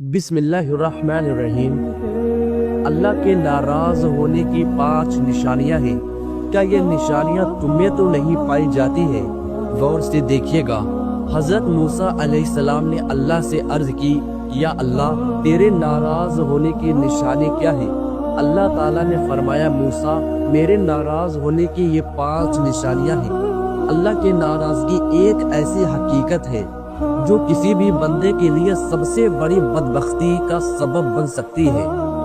بسم اللہ الرحمن الرحیم۔ اللہ کے ناراض ہونے کی 5 نشانیاں ہیں۔ کیا یہ نشانیاں تمہیں تو نہیں پائی جاتی ہیں؟ غور سے دیکھیے گا۔ حضرت موسیٰ علیہ السلام نے اللہ سے عرض کی، یا اللہ تیرے ناراض ہونے کی نشانی کیا ہے؟ اللہ تعالیٰ نے فرمایا، موسیٰ میرے ناراض ہونے کی یہ 5 نشانیاں ہیں۔ اللہ کی ناراضگی ایک ایسی حقیقت ہے جو کسی بھی بندے کے لیے سب سے بڑی بدبختی کا سبب بن سکتی ہے۔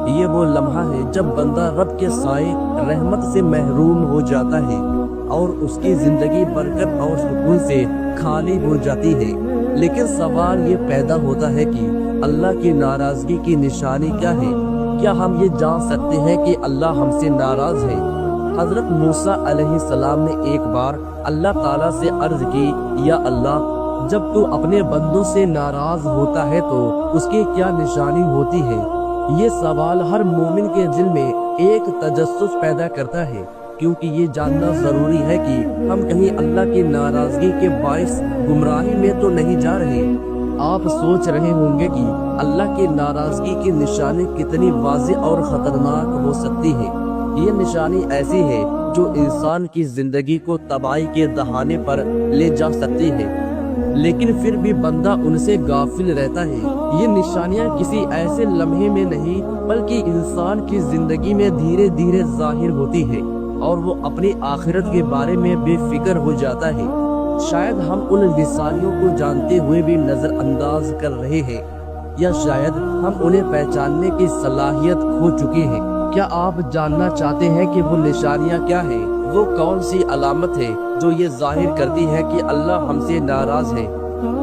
یہ وہ لمحہ ہے جب بندہ رب کے سائے رحمت سے محروم ہو جاتا ہے اور اس کی زندگی برکت اور سکون سے خالی ہو جاتی ہے۔ لیکن سوال یہ پیدا ہوتا ہے کہ اللہ کی ناراضگی کی نشانی کیا ہے؟ کیا ہم یہ جان سکتے ہیں کہ اللہ ہم سے ناراض ہے؟ حضرت موسیٰ علیہ السلام نے ایک بار اللہ تعالیٰ سے عرض کی، یا اللہ جب تو اپنے بندوں سے ناراض ہوتا ہے تو اس کی کیا نشانی ہوتی ہے؟ یہ سوال ہر مومن کے دل میں ایک تجسس پیدا کرتا ہے، کیونکہ یہ جاننا ضروری ہے کہ ہم کہیں اللہ کی ناراضگی کے باعث گمراہی میں تو نہیں جا رہے۔ آپ سوچ رہے ہوں گے کہ اللہ کی ناراضگی کی نشانی کتنی واضح اور خطرناک ہو سکتی ہے۔ یہ نشانی ایسی ہے جو انسان کی زندگی کو تباہی کے دہانے پر لے جا سکتی ہے، لیکن پھر بھی بندہ ان سے غافل رہتا ہے۔ یہ نشانیاں کسی ایسے لمحے میں نہیں بلکہ انسان کی زندگی میں دھیرے دھیرے ظاہر ہوتی ہے اور وہ اپنی آخرت کے بارے میں بے فکر ہو جاتا ہے۔ شاید ہم ان نشانیوں کو جانتے ہوئے بھی نظر انداز کر رہے ہیں، یا شاید ہم انہیں پہچاننے کی صلاحیت کھو چکے ہیں۔ کیا آپ جاننا چاہتے ہیں کہ وہ نشانیاں کیا ہیں؟ وہ کون سی علامت ہے جو یہ ظاہر کرتی ہے کہ اللہ ہم سے ناراض ہے؟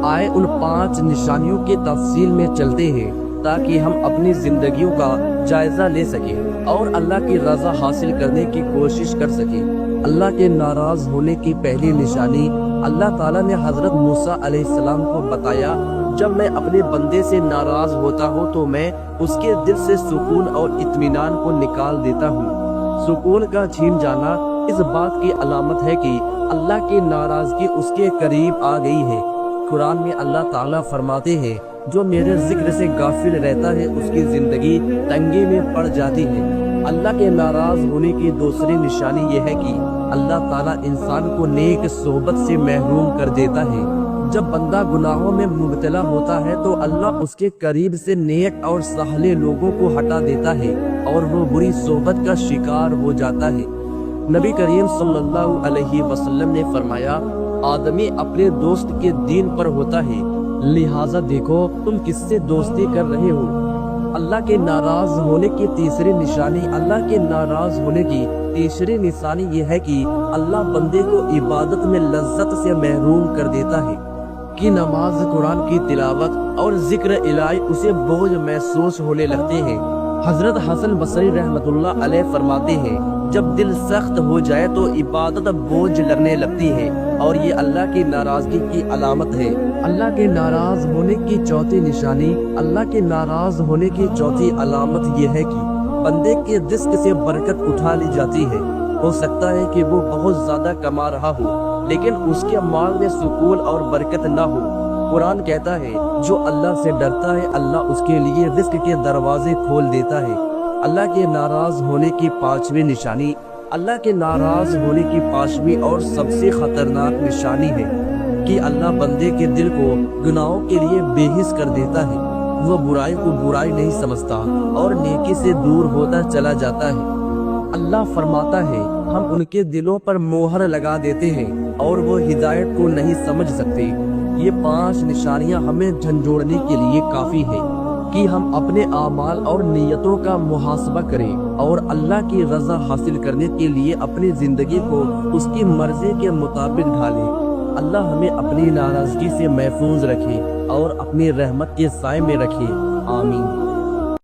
آئے ان 5 نشانیوں کی تفصیل میں چلتے ہیں تاکہ ہم اپنی زندگیوں کا جائزہ لے سکیں اور اللہ کی رضا حاصل کرنے کی کوشش کر سکیں۔ اللہ کے ناراض ہونے کی پہلی نشانی اللہ تعالیٰ نے حضرت موسیٰ علیہ السلام کو بتایا، جب میں اپنے بندے سے ناراض ہوتا ہوں تو میں اس کے دل سے سکون اور اطمینان کو نکال دیتا ہوں۔ سکون کا چھین جانا اس بات کی علامت ہے کہ اللہ کی ناراضگی اس کے قریب آ گئی ہے۔ قرآن میں اللہ تعالیٰ فرماتے ہیں، جو میرے ذکر سے غافل رہتا ہے اس کی زندگی تنگی میں پڑ جاتی ہے۔ اللہ کے ناراض ہونے کی دوسری نشانی یہ ہے کہ اللہ تعالیٰ انسان کو نیک صحبت سے محروم کر دیتا ہے۔ جب بندہ گناہوں میں مبتلا ہوتا ہے تو اللہ اس کے قریب سے نیک اور صالح لوگوں کو ہٹا دیتا ہے اور وہ بری صحبت کا شکار ہو جاتا ہے۔ نبی کریم صلی اللہ علیہ وسلم نے فرمایا، آدمی اپنے دوست کے دین پر ہوتا ہے، لہٰذا دیکھو تم کس سے دوستی کر رہے ہو۔ اللہ کے ناراض ہونے کی تیسری نشانی یہ ہے کہ اللہ بندے کو عبادت میں لذت سے محروم کر دیتا ہے کہ نماز، قرآن کی تلاوت اور ذکر الہی اسے بوجھ محسوس ہونے لگتے ہیں۔ حضرت حسن بصری رحمۃ اللہ علیہ فرماتے ہیں، جب دل سخت ہو جائے تو عبادت بوجھ لگنے لگتی ہے اور یہ اللہ کی ناراضگی کی علامت ہے۔ اللہ کے ناراض ہونے کی چوتھی علامت یہ ہے کہ بندے کے رزق سے برکت اٹھا لی جاتی ہے۔ ہو سکتا ہے کہ وہ بہت زیادہ کما رہا ہو لیکن اس کے مال میں سکون اور برکت نہ ہو۔ قرآن کہتا ہے، جو اللہ سے ڈرتا ہے اللہ اس کے لیے رزق کے دروازے کھول دیتا ہے۔ اللہ کے ناراض ہونے کی 5ویں نشانی اور سب سے خطرناک نشانی ہے کہ اللہ بندے کے دل کو گناہوں کے لیے بے حس کر دیتا ہے۔ وہ برائی کو برائی نہیں سمجھتا اور نیکی سے دور ہوتا چلا جاتا ہے۔ اللہ فرماتا ہے، ہم ان کے دلوں پر مہر لگا دیتے ہیں اور وہ ہدایت کو نہیں سمجھ سکتے۔ یہ 5 نشانیاں ہمیں جھنجھوڑنے کے لیے کافی ہیں کہ ہم اپنے اعمال اور نیتوں کا محاسبہ کریں اور اللہ کی رضا حاصل کرنے کے لیے اپنی زندگی کو اس کی مرضی کے مطابق ڈھالیں۔ اللہ ہمیں اپنی ناراضگی سے محفوظ رکھے اور اپنی رحمت کے سائے میں رکھے، آمین۔